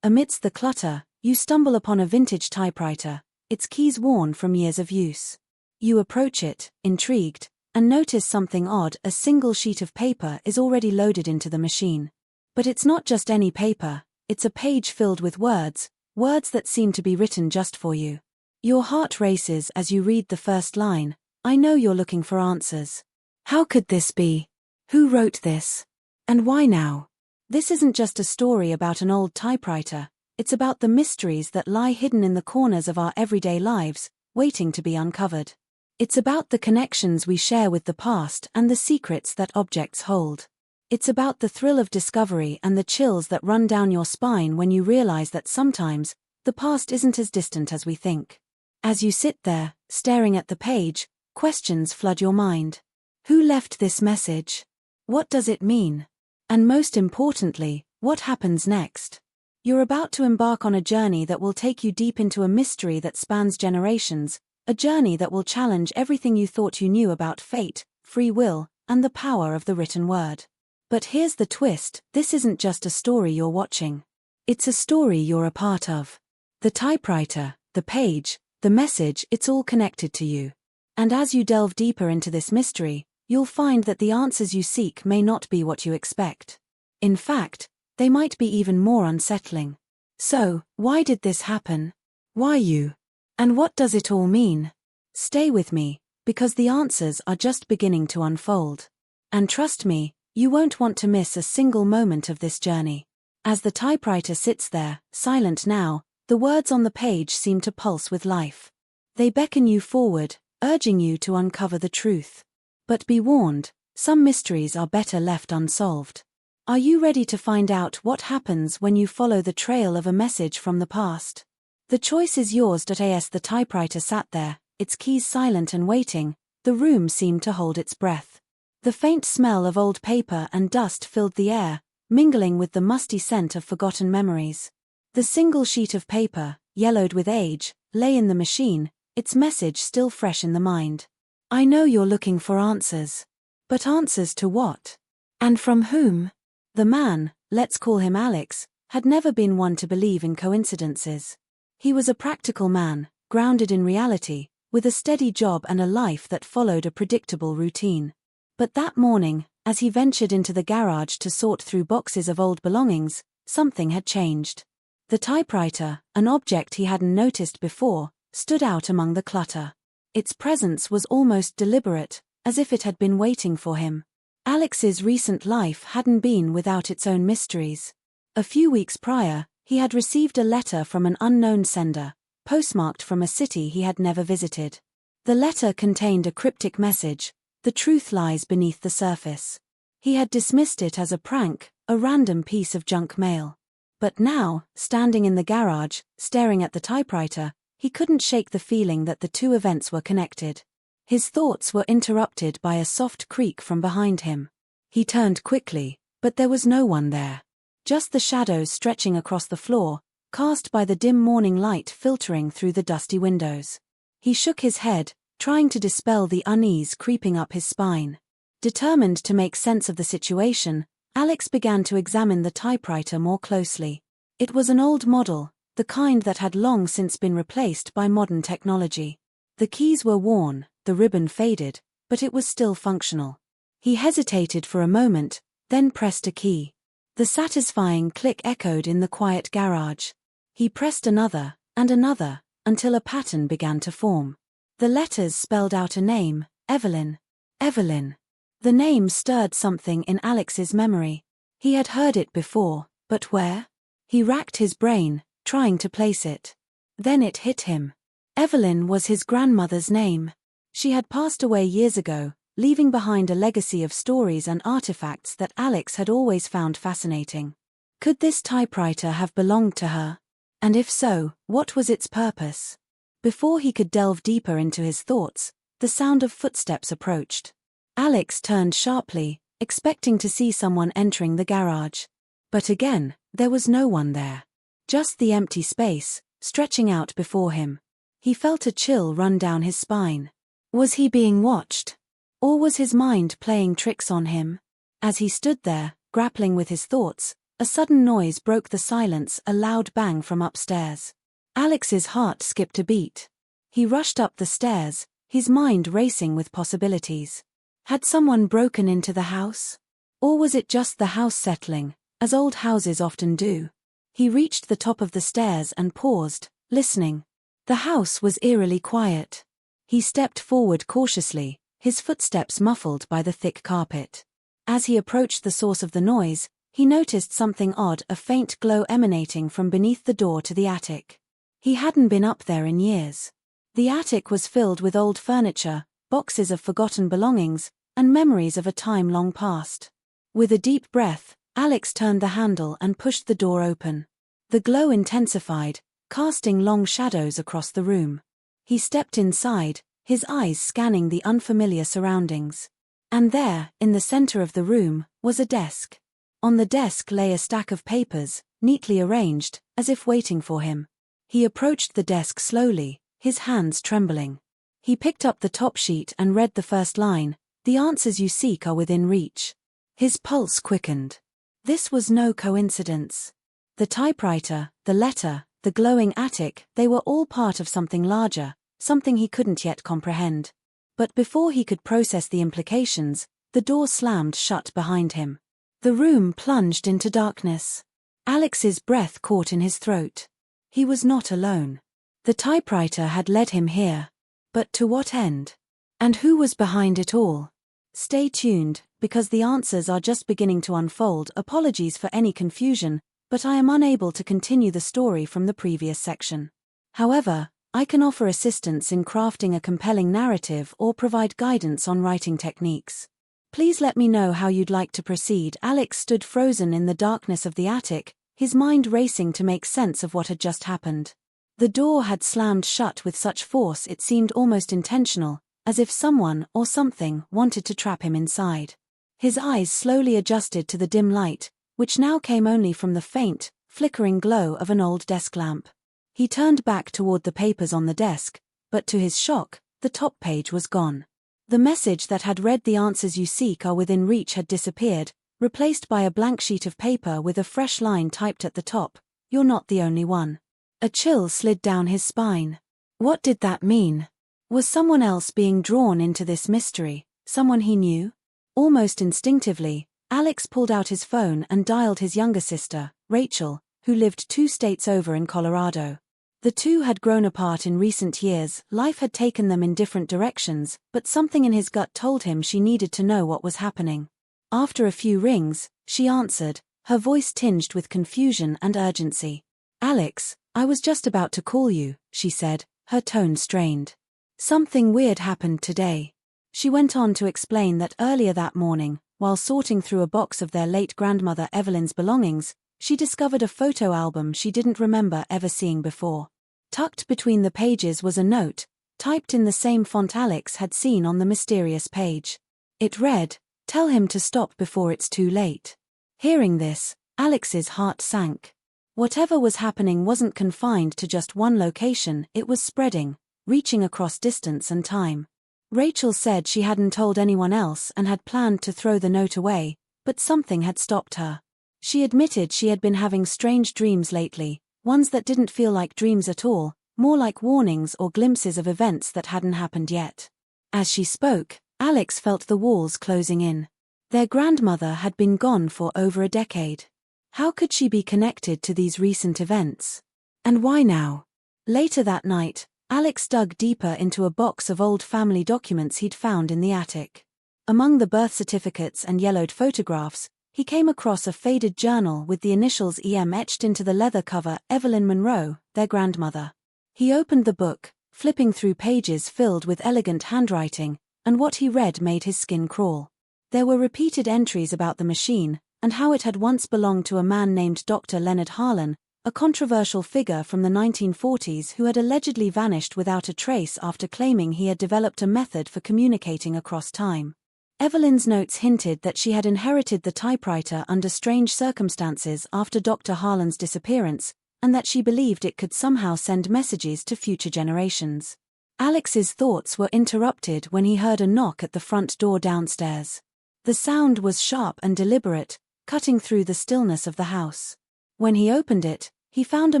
Amidst the clutter, you stumble upon a vintage typewriter, its keys worn from years of use. You approach it, intrigued, and notice something odd. A single sheet of paper is already loaded into the machine. But it's not just any paper, it's a page filled with words that seem to be written just for you. Your heart races as you read the first line. I know you're looking for answers. How could this be? Who wrote this? And why now? This isn't just a story about an old typewriter, it's about the mysteries that lie hidden in the corners of our everyday lives, waiting to be uncovered. It's about the connections we share with the past and the secrets that objects hold. It's about the thrill of discovery and the chills that run down your spine when you realize that sometimes, the past isn't as distant as we think. As you sit there, staring at the page, questions flood your mind. Who left this message? What does it mean? And most importantly, what happens next? You're about to embark on a journey that will take you deep into a mystery that spans generations, a journey that will challenge everything you thought you knew about fate, free will, and the power of the written word. But here's the twist, this isn't just a story you're watching. It's a story you're a part of. The typewriter, the page, the message, it's all connected to you. And as you delve deeper into this mystery, you'll find that the answers you seek may not be what you expect. In fact, they might be even more unsettling. So, why did this happen? Why you? And what does it all mean? Stay with me, because the answers are just beginning to unfold. And trust me, you won't want to miss a single moment of this journey. As the typewriter sits there, silent now, the words on the page seem to pulse with life. They beckon you forward, urging you to uncover the truth. But be warned, some mysteries are better left unsolved. Are you ready to find out what happens when you follow the trail of a message from the past? The choice is yours. As the typewriter sat there, its keys silent and waiting, the room seemed to hold its breath. The faint smell of old paper and dust filled the air, mingling with the musty scent of forgotten memories. The single sheet of paper, yellowed with age, lay in the machine, its message still fresh in the mind. I know you're looking for answers. But answers to what? And from whom? The man, let's call him Alex, had never been one to believe in coincidences. He was a practical man, grounded in reality, with a steady job and a life that followed a predictable routine. But that morning, as he ventured into the garage to sort through boxes of old belongings, something had changed. The typewriter, an object he hadn't noticed before, stood out among the clutter. Its presence was almost deliberate, as if it had been waiting for him. Alex's recent life hadn't been without its own mysteries. A few weeks prior, he had received a letter from an unknown sender, postmarked from a city he had never visited. The letter contained a cryptic message: the truth lies beneath the surface. He had dismissed it as a prank, a random piece of junk mail. But now, standing in the garage, staring at the typewriter, he couldn't shake the feeling that the two events were connected. His thoughts were interrupted by a soft creak from behind him. He turned quickly, but there was no one there. Just the shadows stretching across the floor, cast by the dim morning light filtering through the dusty windows. He shook his head, trying to dispel the unease creeping up his spine. Determined to make sense of the situation, Alex began to examine the typewriter more closely. It was an old model, the kind that had long since been replaced by modern technology. The keys were worn, the ribbon faded, but it was still functional. He hesitated for a moment, then pressed a key. The satisfying click echoed in the quiet garage. He pressed another, and another, until a pattern began to form. The letters spelled out a name: Evelyn. Evelyn. The name stirred something in Alex's memory. He had heard it before, but where? He racked his brain, trying to place it. Then it hit him. Evelyn was his grandmother's name. She had passed away years ago, leaving behind a legacy of stories and artifacts that Alex had always found fascinating. Could this typewriter have belonged to her? And if so, what was its purpose? Before he could delve deeper into his thoughts, the sound of footsteps approached. Alex turned sharply, expecting to see someone entering the garage. But again, there was no one there. Just the empty space, stretching out before him. He felt a chill run down his spine. Was he being watched? Or was his mind playing tricks on him? As he stood there, grappling with his thoughts, A sudden noise broke the silence, a loud bang from upstairs. Alex's heart skipped a beat. He rushed up the stairs, his mind racing with possibilities. Had someone broken into the house? Or was it just the house settling, as old houses often do? He reached the top of the stairs and paused, listening. The house was eerily quiet. He stepped forward cautiously, his footsteps muffled by the thick carpet. As he approached the source of the noise, he noticed something odd, a faint glow emanating from beneath the door to the attic. He hadn't been up there in years. The attic was filled with old furniture, boxes of forgotten belongings, and memories of a time long past. With a deep breath, Alex turned the handle and pushed the door open. The glow intensified, casting long shadows across the room. He stepped inside, his eyes scanning the unfamiliar surroundings. And there, in the center of the room, was a desk. On the desk lay a stack of papers, neatly arranged, as if waiting for him. He approached the desk slowly, his hands trembling. He picked up the top sheet and read the first line, "The answers you seek are within reach." His pulse quickened. This was no coincidence. The typewriter, the letter, the glowing attic, they were all part of something larger, something he couldn't yet comprehend. But before he could process the implications, the door slammed shut behind him. The room plunged into darkness. Alex's breath caught in his throat. He was not alone. The typewriter had led him here. But to what end? And who was behind it all? Stay tuned, because the answers are just beginning to unfold. Apologies for any confusion, but I am unable to continue the story from the previous section. However, I can offer assistance in crafting a compelling narrative or provide guidance on writing techniques. Please let me know how you'd like to proceed. Alex stood frozen in the darkness of the attic, his mind racing to make sense of what had just happened. The door had slammed shut with such force it seemed almost intentional, as if someone or something wanted to trap him inside. His eyes slowly adjusted to the dim light, which now came only from the faint, flickering glow of an old desk lamp. He turned back toward the papers on the desk, but to his shock, the top page was gone. The message that had read "The answers you seek are within reach" had disappeared, replaced by a blank sheet of paper with a fresh line typed at the top, "You're not the only one." A chill slid down his spine. What did that mean? Was someone else being drawn into this mystery, someone he knew? Almost instinctively, Alex pulled out his phone and dialed his younger sister, Rachel, who lived 2 states over in Colorado. The two had grown apart in recent years, life had taken them in different directions, but something in his gut told him she needed to know what was happening. After a few rings, she answered, her voice tinged with confusion and urgency. "Alex, I was just about to call you," she said, her tone strained. "Something weird happened today." She went on to explain that earlier that morning, while sorting through a box of their late grandmother Evelyn's belongings, she discovered a photo album she didn't remember ever seeing before. Tucked between the pages was a note, typed in the same font Alex had seen on the mysterious page. It read, "Tell him to stop before it's too late." Hearing this, Alex's heart sank. Whatever was happening wasn't confined to just one location, it was spreading, reaching across distance and time. Rachel said she hadn't told anyone else and had planned to throw the note away, but something had stopped her. She admitted she had been having strange dreams lately, ones that didn't feel like dreams at all, more like warnings or glimpses of events that hadn't happened yet. As she spoke, Alex felt the walls closing in. Their grandmother had been gone for over a decade. How could she be connected to these recent events? And why now? Later that night, Alex dug deeper into a box of old family documents he'd found in the attic. Among the birth certificates and yellowed photographs, he came across a faded journal with the initials EM etched into the leather cover, Evelyn Monroe, their grandmother. He opened the book, flipping through pages filled with elegant handwriting, and what he read made his skin crawl. There were repeated entries about the machine, and how it had once belonged to a man named Dr. Leonard Harlan, a controversial figure from the 1940s who had allegedly vanished without a trace after claiming he had developed a method for communicating across time. Evelyn's notes hinted that she had inherited the typewriter under strange circumstances after Dr. Harlan's disappearance, and that she believed it could somehow send messages to future generations. Alex's thoughts were interrupted when he heard a knock at the front door downstairs. The sound was sharp and deliberate, cutting through the stillness of the house. When he opened it, he found a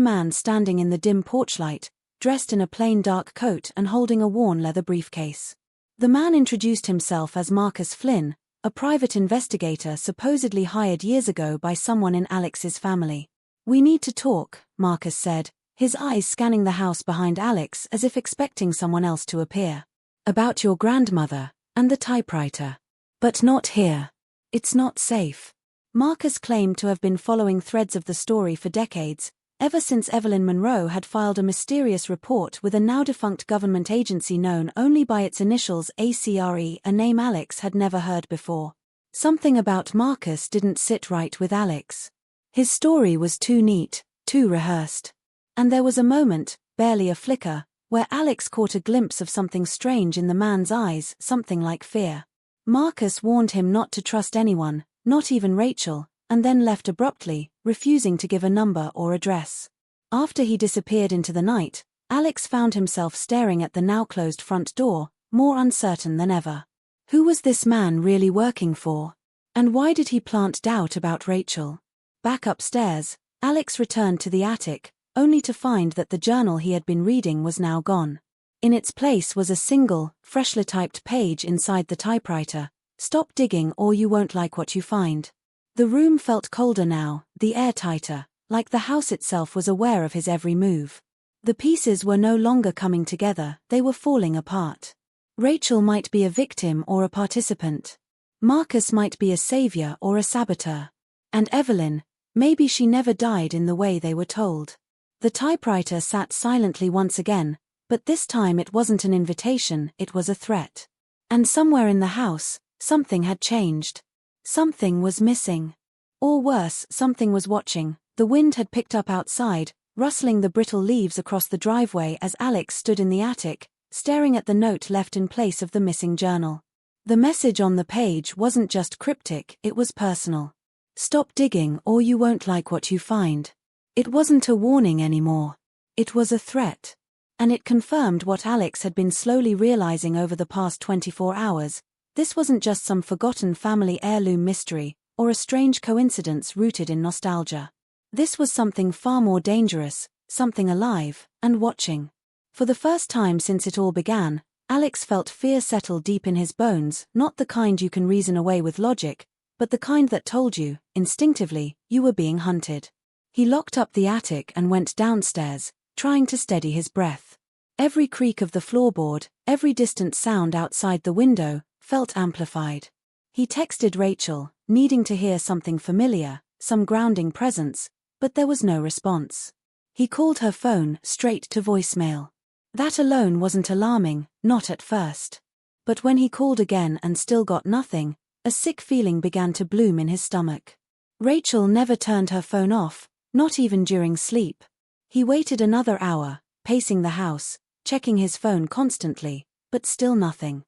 man standing in the dim porchlight, dressed in a plain dark coat and holding a worn leather briefcase. The man introduced himself as Marcus Flynn, a private investigator supposedly hired years ago by someone in Alex's family. "We need to talk," Marcus said, his eyes scanning the house behind Alex as if expecting someone else to appear. "About your grandmother, and the typewriter. But not here. It's not safe." Marcus claimed to have been following threads of the story for decades, ever since Evelyn Monroe had filed a mysterious report with a now-defunct government agency known only by its initials ACRE, a name Alex had never heard before. Something about Marcus didn't sit right with Alex. His story was too neat, too rehearsed. And there was a moment, barely a flicker, where Alex caught a glimpse of something strange in the man's eyes, something like fear. Marcus warned him not to trust anyone, not even Rachel, and then left abruptly, refusing to give a number or address. After he disappeared into the night, Alex found himself staring at the now-closed front door, more uncertain than ever. Who was this man really working for? And why did he plant doubt about Rachel? Back upstairs, Alex returned to the attic, only to find that the journal he had been reading was now gone. In its place was a single, freshly typed page inside the typewriter: "Stop digging or you won't like what you find." The room felt colder now, the air tighter, like the house itself was aware of his every move. The pieces were no longer coming together, they were falling apart. Rachel might be a victim or a participant. Marcus might be a savior or a saboteur. And Evelyn, maybe she never died in the way they were told. The typewriter sat silently once again, but this time it wasn't an invitation, it was a threat. And somewhere in the house, something had changed. Something was missing. Or worse, something was watching. The wind had picked up outside, rustling the brittle leaves across the driveway as Alex stood in the attic, staring at the note left in place of the missing journal. The message on the page wasn't just cryptic, it was personal. "Stop digging or you won't like what you find." It wasn't a warning anymore. It was a threat. And it confirmed what Alex had been slowly realizing over the past 24 hours. This wasn't just some forgotten family heirloom mystery, or a strange coincidence rooted in nostalgia. This was something far more dangerous, something alive, and watching. For the first time since it all began, Alex felt fear settle deep in his bones, not the kind you can reason away with logic, but the kind that told you, instinctively, you were being hunted. He locked up the attic and went downstairs, trying to steady his breath. Every creak of the floorboard, every distant sound outside the window, felt amplified. He texted Rachel, needing to hear something familiar, some grounding presence, but there was no response. He called her phone, straight to voicemail. That alone wasn't alarming, not at first. But when he called again and still got nothing, a sick feeling began to bloom in his stomach. Rachel never turned her phone off, not even during sleep. He waited another hour, pacing the house, checking his phone constantly, but still nothing.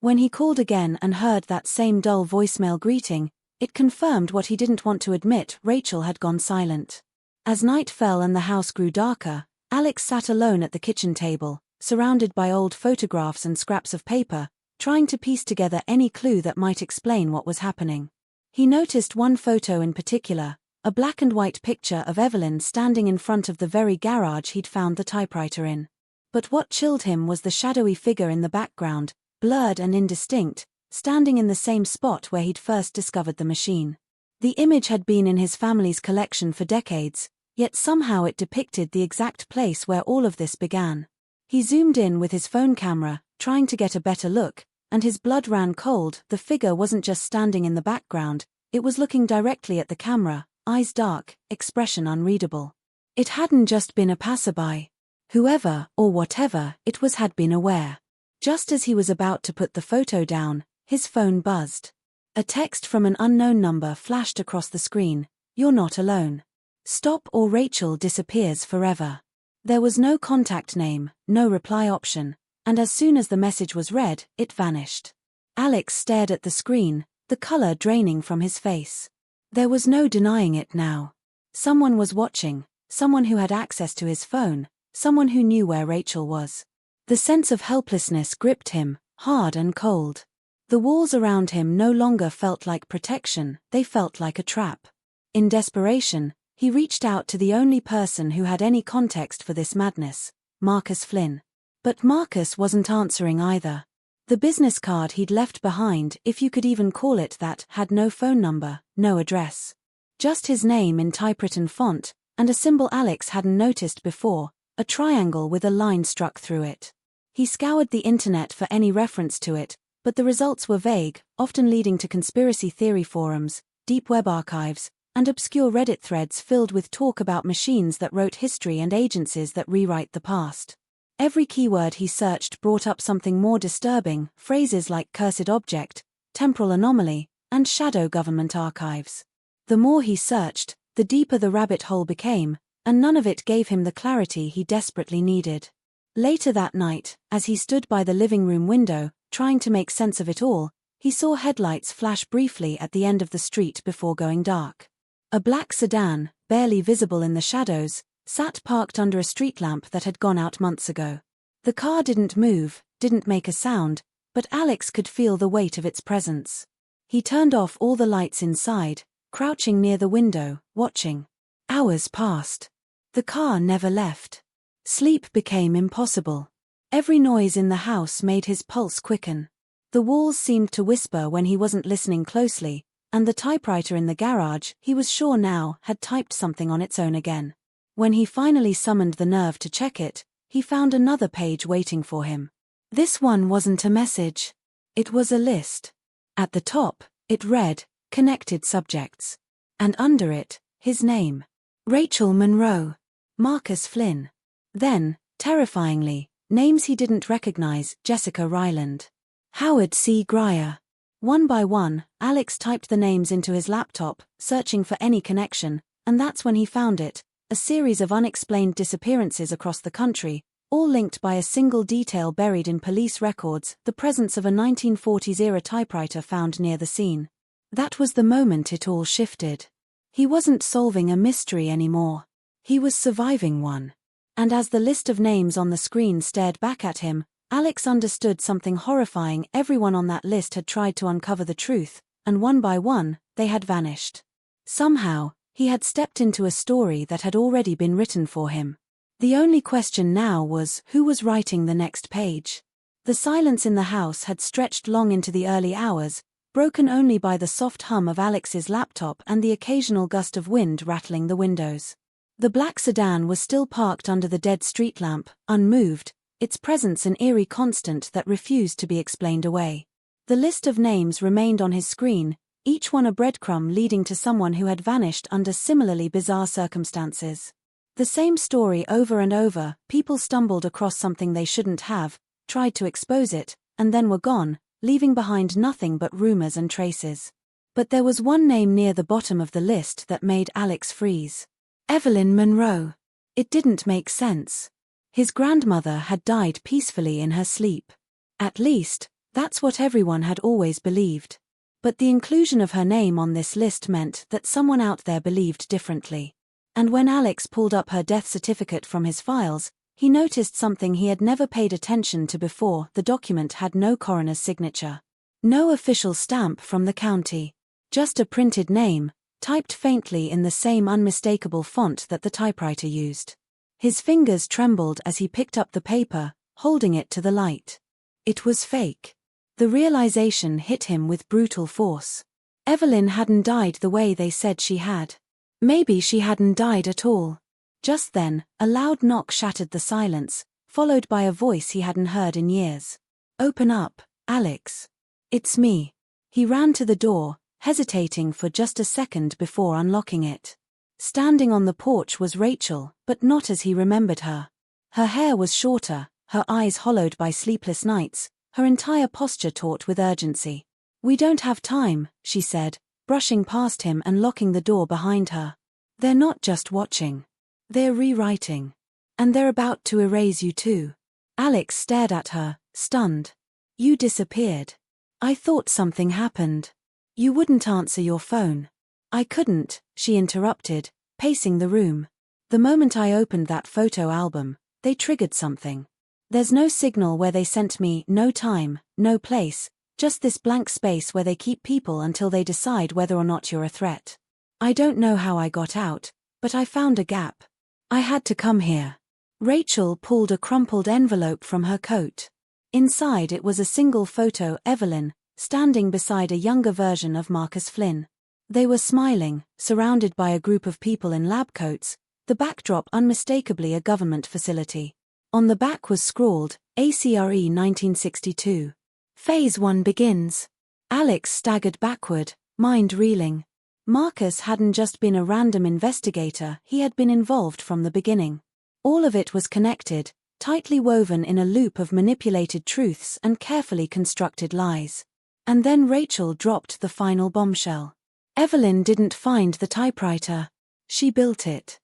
When he called again and heard that same dull voicemail greeting, it confirmed what he didn't want to admit: Rachel had gone silent. As night fell and the house grew darker, Alex sat alone at the kitchen table, surrounded by old photographs and scraps of paper, trying to piece together any clue that might explain what was happening. He noticed one photo in particular, a black and white picture of Evelyn standing in front of the very garage he'd found the typewriter in. But what chilled him was the shadowy figure in the background, blurred and indistinct, standing in the same spot where he'd first discovered the machine. The image had been in his family's collection for decades, yet somehow it depicted the exact place where all of this began. He zoomed in with his phone camera, trying to get a better look, and his blood ran cold. The figure wasn't just standing in the background, it was looking directly at the camera, eyes dark, expression unreadable. It hadn't just been a passerby. Whoever, or whatever it was, had been aware. Just as he was about to put the photo down, his phone buzzed. A text from an unknown number flashed across the screen: "You're not alone. Stop or Rachel disappears forever." There was no contact name, no reply option, and as soon as the message was read, it vanished. Alex stared at the screen, the color draining from his face. There was no denying it now. Someone was watching, someone who had access to his phone, someone who knew where Rachel was. The sense of helplessness gripped him, hard and cold. The walls around him no longer felt like protection, they felt like a trap. In desperation, he reached out to the only person who had any context for this madness, Marcus Flynn. But Marcus wasn't answering either. The business card he'd left behind, if you could even call it that, had no phone number, no address. Just his name in typewritten font, and a symbol Alex hadn't noticed before, a triangle with a line struck through it. He scoured the internet for any reference to it, but the results were vague, often leading to conspiracy theory forums, deep web archives, and obscure Reddit threads filled with talk about machines that wrote history and agencies that rewrite the past. Every keyword he searched brought up something more disturbing, phrases like cursed object, temporal anomaly, and shadow government archives. The more he searched, the deeper the rabbit hole became, and none of it gave him the clarity he desperately needed. Later that night, as he stood by the living room window, trying to make sense of it all, he saw headlights flash briefly at the end of the street before going dark. A black sedan, barely visible in the shadows, sat parked under a street lamp that had gone out months ago. The car didn't move, didn't make a sound, but Alex could feel the weight of its presence. He turned off all the lights inside, crouching near the window, watching. Hours passed. The car never left. Sleep became impossible. Every noise in the house made his pulse quicken. The walls seemed to whisper when he wasn't listening closely, and the typewriter in the garage, he was sure now, had typed something on its own again. When he finally summoned the nerve to check it, he found another page waiting for him. This one wasn't a message. It was a list. At the top, it read, Connected Subjects. And under it, his name. Rachel Monroe. Marcus Flynn. Then, terrifyingly, names he didn't recognize, Jessica Ryland. Howard C. Grier. One by one, Alex typed the names into his laptop, searching for any connection, and that's when he found it. A series of unexplained disappearances across the country, all linked by a single detail buried in police records, the presence of a 1940s-era typewriter found near the scene. That was the moment it all shifted. He wasn't solving a mystery anymore. He was surviving one. And as the list of names on the screen stared back at him, Alex understood something horrifying. Everyone on that list had tried to uncover the truth, and one by one, they had vanished. Somehow, he had stepped into a story that had already been written for him. The only question now was, who was writing the next page? The silence in the house had stretched long into the early hours, broken only by the soft hum of Alex's laptop and the occasional gust of wind rattling the windows. The black sedan was still parked under the dead street lamp, unmoved, its presence an eerie constant that refused to be explained away. The list of names remained on his screen, each one a breadcrumb leading to someone who had vanished under similarly bizarre circumstances. The same story over and over, people stumbled across something they shouldn't have, tried to expose it, and then were gone, leaving behind nothing but rumors and traces. But there was one name near the bottom of the list that made Alex freeze. Evelyn Monroe. It didn't make sense. His grandmother had died peacefully in her sleep. At least, that's what everyone had always believed. But the inclusion of her name on this list meant that someone out there believed differently. And when Alex pulled up her death certificate from his files, he noticed something he had never paid attention to before. The document had no coroner's signature. No official stamp from the county. Just a printed name, typed faintly in the same unmistakable font that the typewriter used. His fingers trembled as he picked up the paper, holding it to the light. It was fake. The realization hit him with brutal force. Evelyn hadn't died the way they said she had. Maybe she hadn't died at all. Just then, a loud knock shattered the silence, followed by a voice he hadn't heard in years. "Open up, Alex. It's me." He ran to the door, hesitating for just a second before unlocking it. Standing on the porch was Rachel, but not as he remembered her. Her hair was shorter, her eyes hollowed by sleepless nights, her entire posture taut with urgency. "We don't have time," she said, brushing past him and locking the door behind her. "They're not just watching. They're rewriting. And they're about to erase you too." Alex stared at her, stunned. "You disappeared. I thought something happened. You wouldn't answer your phone." "I couldn't," she interrupted, pacing the room. "The moment I opened that photo album, they triggered something. There's no signal where they sent me, no time, no place, Just this blank space where they keep people until they decide whether or not you're a threat. I don't know how I got out, but I found a gap. I had to come here. Rachel pulled a crumpled envelope from her coat. Inside it was a single photo: Evelyn, standing beside a younger version of Marcus Flynn. They were smiling, surrounded by a group of people in lab coats, the backdrop unmistakably a government facility. On the back was scrawled, ACRE 1962. Phase 1 begins. Alex staggered backward, mind reeling. Marcus hadn't just been a random investigator, he had been involved from the beginning. All of it was connected, tightly woven in a loop of manipulated truths and carefully constructed lies. And then Rachel dropped the final bombshell. Evelyn didn't find the typewriter. She built it.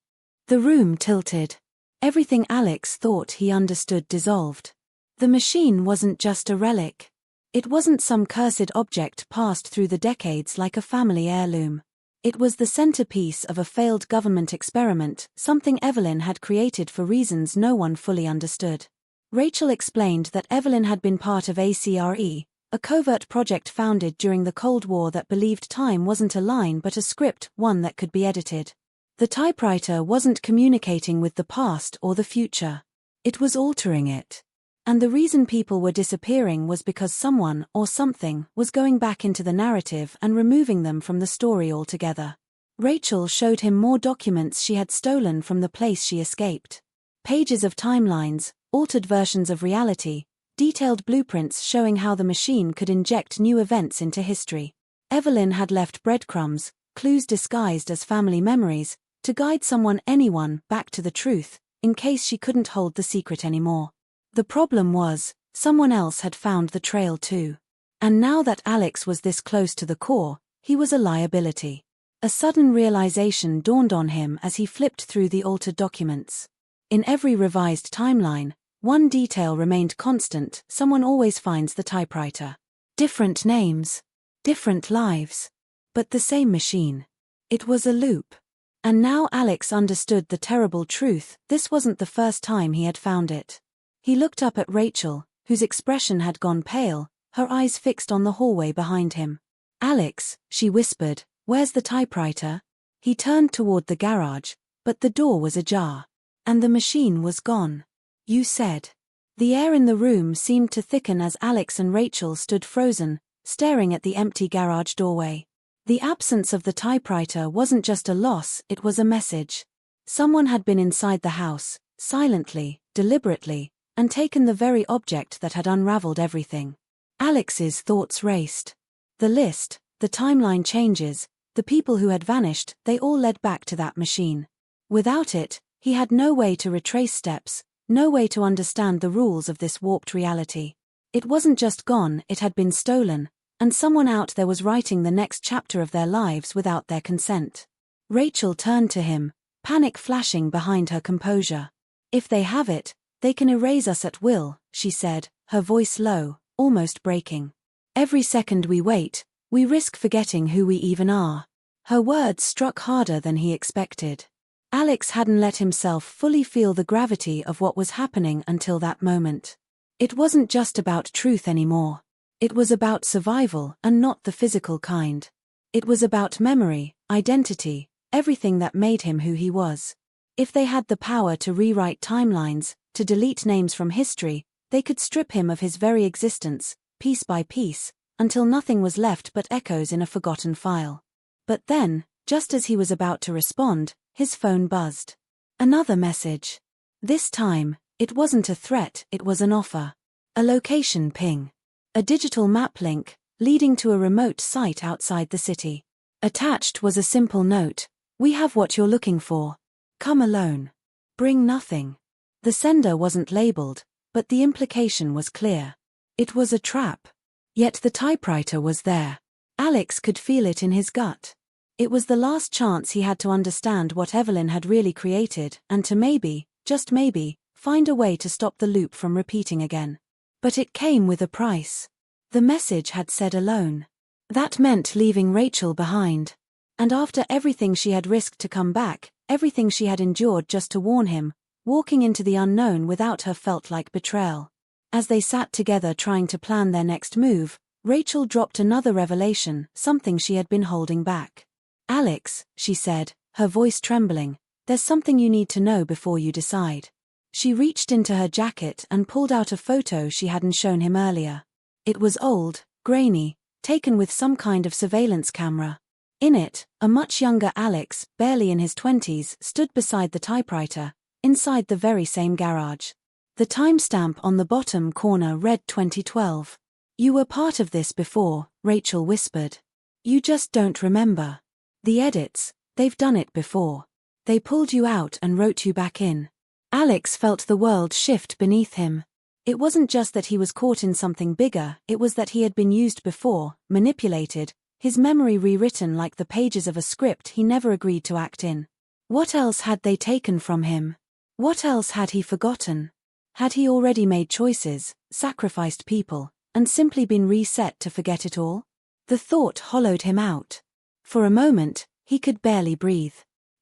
The room tilted. Everything Alex thought he understood dissolved. The machine wasn't just a relic. It wasn't some cursed object passed through the decades like a family heirloom. It was the centerpiece of a failed government experiment, something Evelyn had created for reasons no one fully understood. Rachel explained that Evelyn had been part of ACRE, a covert project founded during the Cold War that believed time wasn't a line but a script, one that could be edited. The typewriter wasn't communicating with the past or the future. It was altering it. And the reason people were disappearing was because someone, or something, was going back into the narrative and removing them from the story altogether. Rachel showed him more documents she had stolen from the place she escaped. Pages of timelines, altered versions of reality, detailed blueprints showing how the machine could inject new events into history. Evelyn had left breadcrumbs, clues disguised as family memories, to guide anyone, back to the truth, in case she couldn't hold the secret anymore. The problem was, someone else had found the trail too. And now that Alex was this close to the core, he was a liability. A sudden realization dawned on him as he flipped through the altered documents. In every revised timeline, one detail remained constant: someone always finds the typewriter. Different names. Different lives. But the same machine. It was a loop. And now Alex understood the terrible truth: this wasn't the first time he had found it. He looked up at Rachel, whose expression had gone pale, her eyes fixed on the hallway behind him. "Alex," she whispered, "where's the typewriter?" He turned toward the garage, but the door was ajar. And the machine was gone. "You said." The air in the room seemed to thicken as Alex and Rachel stood frozen, staring at the empty garage doorway. The absence of the typewriter wasn't just a loss, it was a message. Someone had been inside the house, silently, deliberately, and taken the very object that had unraveled everything. Alex's thoughts raced. The list, the timeline changes, the people who had vanished, they all led back to that machine. Without it, he had no way to retrace steps, no way to understand the rules of this warped reality. It wasn't just gone, it had been stolen, and someone out there was writing the next chapter of their lives without their consent. Rachel turned to him, panic flashing behind her composure. "If they have it, they can erase us at will," she said, her voice low, almost breaking. "Every second we wait, we risk forgetting who we even are." Her words struck harder than he expected. Alex hadn't let himself fully feel the gravity of what was happening until that moment. It wasn't just about truth anymore. It was about survival, and not the physical kind. It was about memory, identity, everything that made him who he was. If they had the power to rewrite timelines, to delete names from history, they could strip him of his very existence, piece by piece, until nothing was left but echoes in a forgotten file. But then, just as he was about to respond, his phone buzzed. Another message. This time, it wasn't a threat, it was an offer. A location ping. A digital map link, leading to a remote site outside the city. Attached was a simple note: "We have what you're looking for. Come alone. Bring nothing." The sender wasn't labeled, but the implication was clear. It was a trap. Yet the typewriter was there. Alex could feel it in his gut. It was the last chance he had to understand what Evelyn had really created, and to maybe, just maybe, find a way to stop the loop from repeating again. But it came with a price. The message had said alone. That meant leaving Rachel behind. And after everything she had risked to come back, everything she had endured just to warn him, walking into the unknown without her felt like betrayal. As they sat together trying to plan their next move, Rachel dropped another revelation, something she had been holding back. "Alex," she said, her voice trembling, "there's something you need to know before you decide." She reached into her jacket and pulled out a photo she hadn't shown him earlier. It was old, grainy, taken with some kind of surveillance camera. In it, a much younger Alex, barely in his 20s, stood beside the typewriter, inside the very same garage. The timestamp on the bottom corner read 2012. "You were part of this before," Rachel whispered. "You just don't remember. The edits, they've done it before. They pulled you out and wrote you back in." Alex felt the world shift beneath him. It wasn't just that he was caught in something bigger, it was that he had been used before, manipulated, his memory rewritten like the pages of a script he never agreed to act in. What else had they taken from him? What else had he forgotten? Had he already made choices, sacrificed people, and simply been reset to forget it all? The thought hollowed him out. For a moment, he could barely breathe.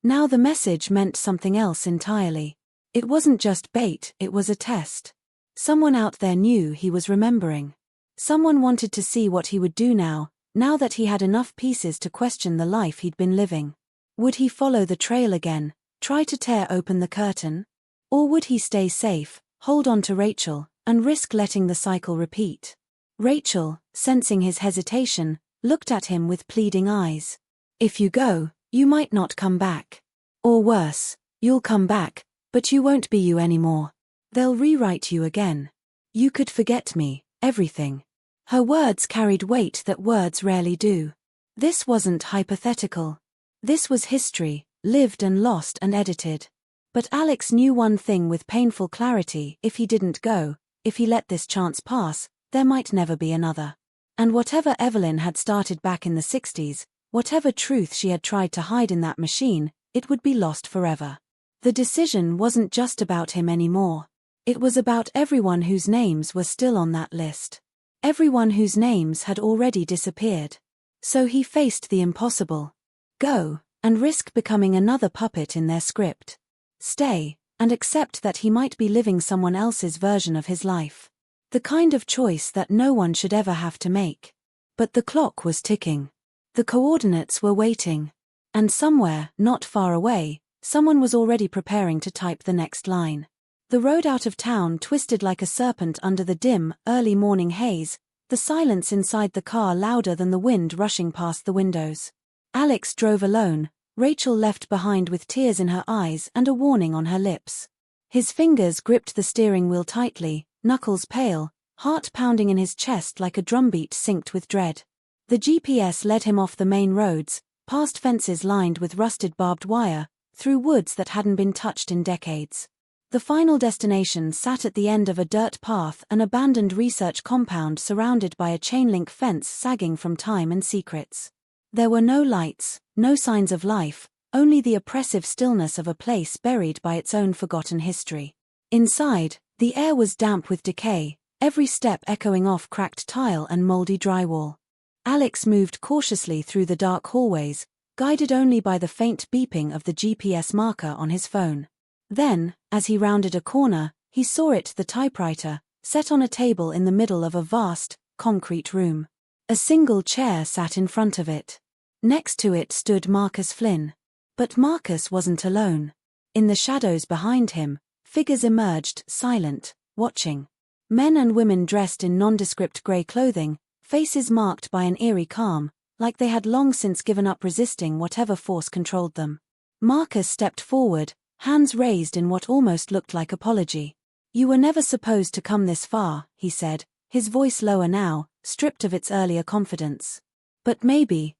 Now the message meant something else entirely. It wasn't just bait, it was a test. Someone out there knew he was remembering. Someone wanted to see what he would do now that he had enough pieces to question the life he'd been living. Would he follow the trail again, try to tear open the curtain? Or would he stay safe, hold on to Rachel, and risk letting the cycle repeat? Rachel, sensing his hesitation, looked at him with pleading eyes. "If you go, you might not come back. Or worse, you'll come back, but you won't be you anymore. They'll rewrite you again. You could forget me, everything." Her words carried weight that words rarely do. This wasn't hypothetical. This was history, lived and lost and edited. But Alex knew one thing with painful clarity: if he didn't go, if he let this chance pass, there might never be another. And whatever Evelyn had started back in the 60s, whatever truth she had tried to hide in that machine, it would be lost forever. The decision wasn't just about him anymore. It was about everyone whose names were still on that list. Everyone whose names had already disappeared. So he faced the impossible. Go, and risk becoming another puppet in their script. Stay, and accept that he might be living someone else's version of his life. The kind of choice that no one should ever have to make. But the clock was ticking. The coordinates were waiting. And somewhere, not far away, someone was already preparing to type the next line. The road out of town twisted like a serpent under the dim, early morning haze, the silence inside the car louder than the wind rushing past the windows. Alex drove alone, Rachel left behind with tears in her eyes and a warning on her lips. His fingers gripped the steering wheel tightly, knuckles pale, heart pounding in his chest like a drumbeat synced with dread. The GPS led him off the main roads, past fences lined with rusted barbed wire, through woods that hadn't been touched in decades. The final destination sat at the end of a dirt path, an abandoned research compound surrounded by a chain-link fence sagging from time and secrets. There were no lights, no signs of life, only the oppressive stillness of a place buried by its own forgotten history. Inside, the air was damp with decay, every step echoing off cracked tile and moldy drywall. Alex moved cautiously through the dark hallways, guided only by the faint beeping of the GPS marker on his phone. Then, as he rounded a corner, he saw it, the typewriter, set on a table in the middle of a vast, concrete room. A single chair sat in front of it. Next to it stood Marcus Flynn. But Marcus wasn't alone. In the shadows behind him, figures emerged, silent, watching. Men and women dressed in nondescript grey clothing, faces marked by an eerie calm, like they had long since given up resisting whatever force controlled them. Marcus stepped forward, hands raised in what almost looked like apology. "You were never supposed to come this far," he said, his voice lower now, stripped of its earlier confidence. "But maybe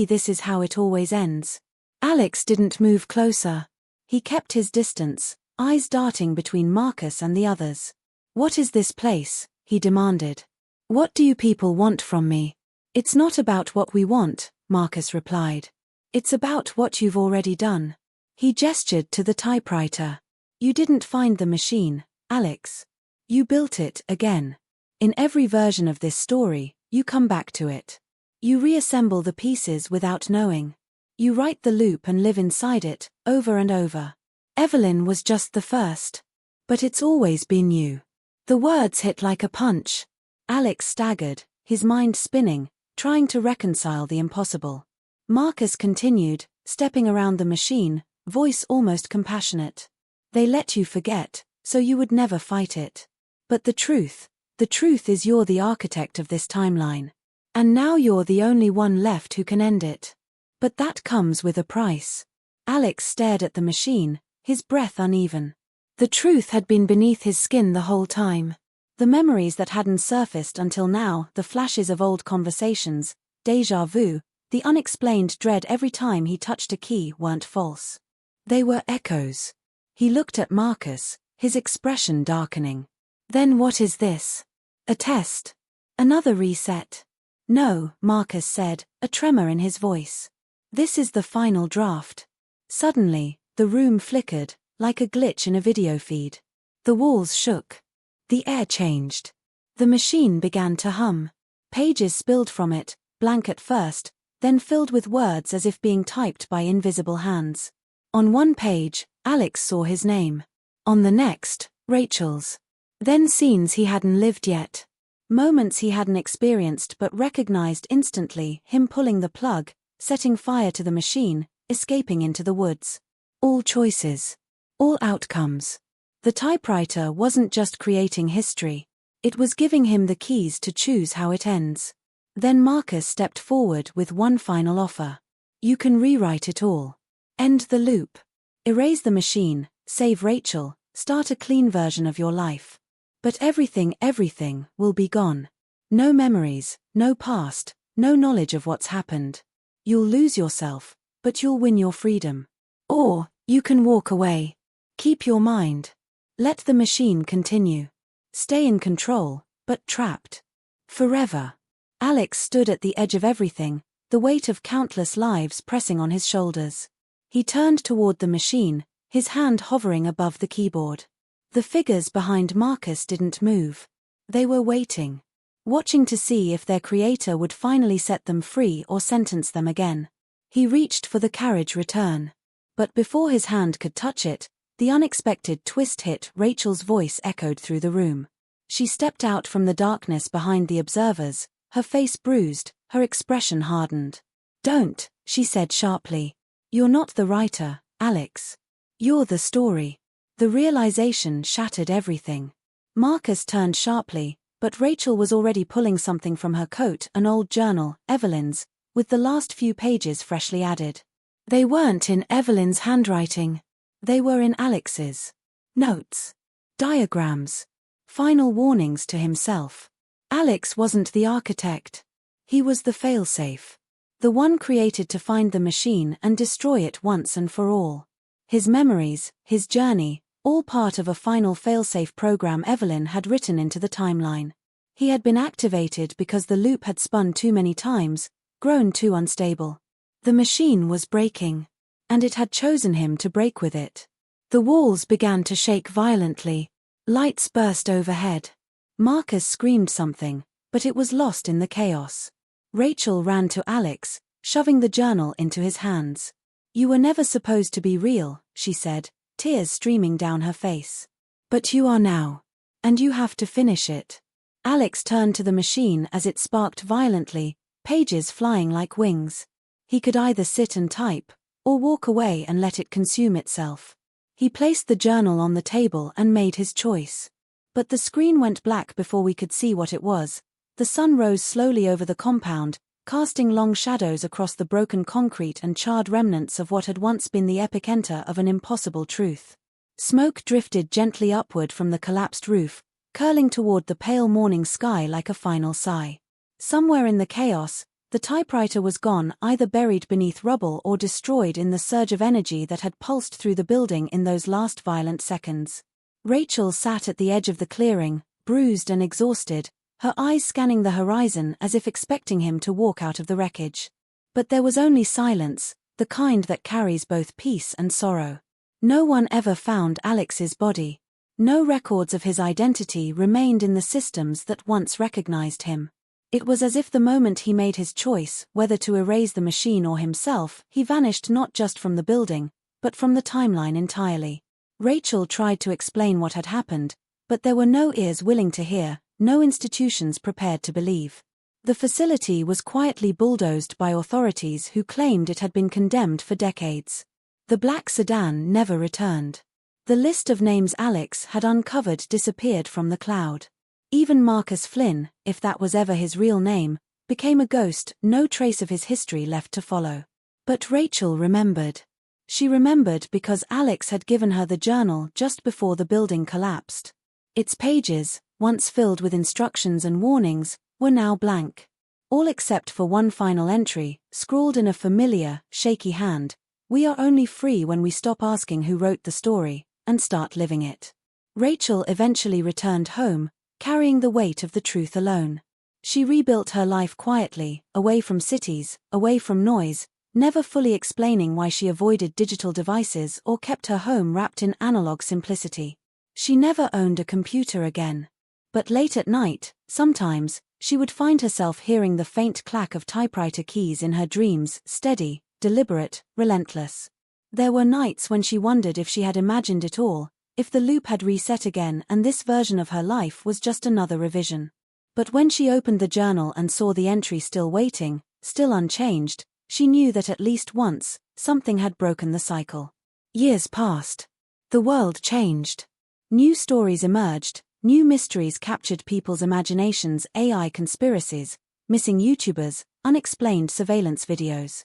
this is how it always ends." Alex didn't move closer. He kept his distance, eyes darting between Marcus and the others. "What is this place?" he demanded. "What do you people want from me?" "It's not about what we want," Marcus replied. "It's about what you've already done." He gestured to the typewriter. "You didn't find the machine, Alex. You built it again. In every version of this story, you come back to it. You reassemble the pieces without knowing. You write the loop and live inside it, over and over. Evelyn was just the first. But it's always been you." The words hit like a punch. Alex staggered, his mind spinning, trying to reconcile the impossible. Marcus continued, stepping around the machine, voice almost compassionate. They let you forget, so you would never fight it. But the truth is you're the architect of this timeline. And now you're the only one left who can end it. But that comes with a price. Alex stared at the machine, his breath uneven. The truth had been beneath his skin the whole time. The memories that hadn't surfaced until now, the flashes of old conversations, déjà vu, the unexplained dread every time he touched a key weren't false. They were echoes. He looked at Marcus, his expression darkening. Then what is this? A test? Another reset? No, Marcus said, a tremor in his voice. This is the final draft. Suddenly, the room flickered, like a glitch in a video feed. The walls shook. The air changed. The machine began to hum. Pages spilled from it, blank at first, then filled with words as if being typed by invisible hands. On one page, Alex saw his name. On the next, Rachel's. Then scenes he hadn't lived yet. Moments he hadn't experienced but recognized instantly, him pulling the plug, setting fire to the machine, escaping into the woods. All choices. All outcomes. The typewriter wasn't just creating history. It was giving him the keys to choose how it ends. Then Marcus stepped forward with one final offer. You can rewrite it all. End the loop. Erase the machine, save Rachel, start a clean version of your life. But everything will be gone. No memories, no past, no knowledge of what's happened. You'll lose yourself, but you'll win your freedom. Or, you can walk away. Keep your mind. Let the machine continue. Stay in control, but trapped. Forever. Alex stood at the edge of everything, the weight of countless lives pressing on his shoulders. He turned toward the machine, his hand hovering above the keyboard. The figures behind Marcus didn't move. They were waiting. Watching to see if their creator would finally set them free or sentence them again. He reached for the carriage return. But before his hand could touch it, the unexpected twist hit. Rachel's voice echoed through the room. She stepped out from the darkness behind the observers, her face bruised, her expression hardened. Don't, she said sharply. You're not the writer, Alex. You're the story. The realization shattered everything. Marcus turned sharply, but Rachel was already pulling something from her coat, an old journal, Evelyn's, with the last few pages freshly added. They weren't in Evelyn's handwriting. They were in Alex's. Notes. Diagrams. Final warnings to himself. Alex wasn't the architect. He was the failsafe. The one created to find the machine and destroy it once and for all. His memories, his journey, all part of a final failsafe program Evelyn had written into the timeline. He had been activated because the loop had spun too many times, grown too unstable. The machine was breaking. And it had chosen him to break with it. The walls began to shake violently. Lights burst overhead. Marcus screamed something, but it was lost in the chaos. Rachel ran to Alex, shoving the journal into his hands. You were never supposed to be real, she said, tears streaming down her face. But you are now. And you have to finish it. Alex turned to the machine as it sparked violently, pages flying like wings. He could either sit and type, or walk away and let it consume itself. He placed the journal on the table and made his choice. But the screen went black before we could see what it was. The sun rose slowly over the compound, casting long shadows across the broken concrete and charred remnants of what had once been the epicenter of an impossible truth. Smoke drifted gently upward from the collapsed roof, curling toward the pale morning sky like a final sigh. Somewhere in the chaos, the typewriter was gone, either buried beneath rubble or destroyed in the surge of energy that had pulsed through the building in those last violent seconds. Rachel sat at the edge of the clearing, bruised and exhausted, her eyes scanning the horizon as if expecting him to walk out of the wreckage. But there was only silence, the kind that carries both peace and sorrow. No one ever found Alex's body. No records of his identity remained in the systems that once recognized him. It was as if the moment he made his choice, whether to erase the machine or himself, he vanished not just from the building, but from the timeline entirely. Rachel tried to explain what had happened, but there were no ears willing to hear, no institutions prepared to believe. The facility was quietly bulldozed by authorities who claimed it had been condemned for decades. The black sedan never returned. The list of names Alex had uncovered disappeared from the cloud. Even Marcus Flynn, if that was ever his real name, became a ghost, no trace of his history left to follow. But Rachel remembered. She remembered because Alex had given her the journal just before the building collapsed. Its pages, once filled with instructions and warnings, were now blank. All except for one final entry, scrawled in a familiar, shaky hand: "We are only free when we stop asking who wrote the story, and start living it." Rachel eventually returned home, carrying the weight of the truth alone. She rebuilt her life quietly, away from cities, away from noise, never fully explaining why she avoided digital devices or kept her home wrapped in analog simplicity. She never owned a computer again. But late at night, sometimes, she would find herself hearing the faint clack of typewriter keys in her dreams, steady, deliberate, relentless. There were nights when she wondered if she had imagined it all, if the loop had reset again and this version of her life was just another revision. But when she opened the journal and saw the entry still waiting, still unchanged, she knew that at least once, something had broken the cycle. Years passed. The world changed. New stories emerged, new mysteries captured people's imaginations: AI conspiracies, missing YouTubers, unexplained surveillance videos.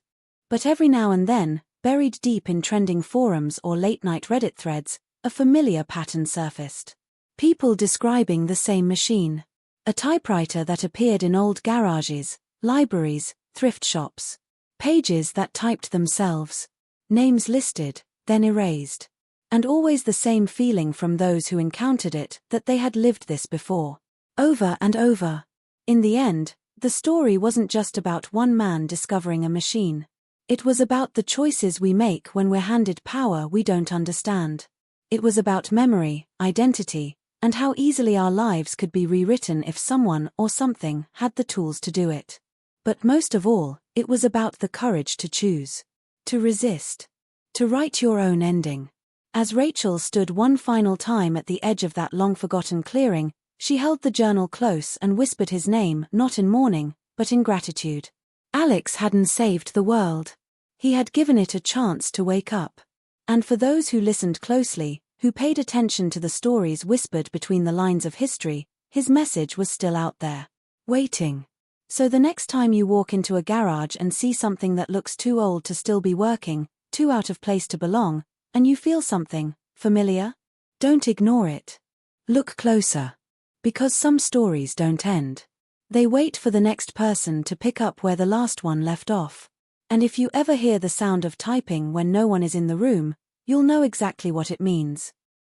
But every now and then, buried deep in trending forums or late-night Reddit threads, a familiar pattern surfaced. People describing the same machine. A typewriter that appeared in old garages, libraries, thrift shops. Pages that typed themselves. Names listed, then erased. And always the same feeling from those who encountered it, that they had lived this before. Over and over. In the end, the story wasn't just about one man discovering a machine. It was about the choices we make when we're handed power we don't understand. It was about memory, identity, and how easily our lives could be rewritten if someone or something had the tools to do it. But most of all, it was about the courage to choose. To resist. To write your own ending. As Rachel stood one final time at the edge of that long-forgotten clearing, she held the journal close and whispered his name, not in mourning, but in gratitude. Alex hadn't saved the world. He had given it a chance to wake up. And for those who listened closely, who paid attention to the stories whispered between the lines of history, his message was still out there. Waiting. So the next time you walk into a garage and see something that looks too old to still be working, too out of place to belong, and you feel something familiar, don't ignore it. Look closer. Because some stories don't end. They wait for the next person to pick up where the last one left off. And if you ever hear the sound of typing when no one is in the room, you'll know exactly what it means.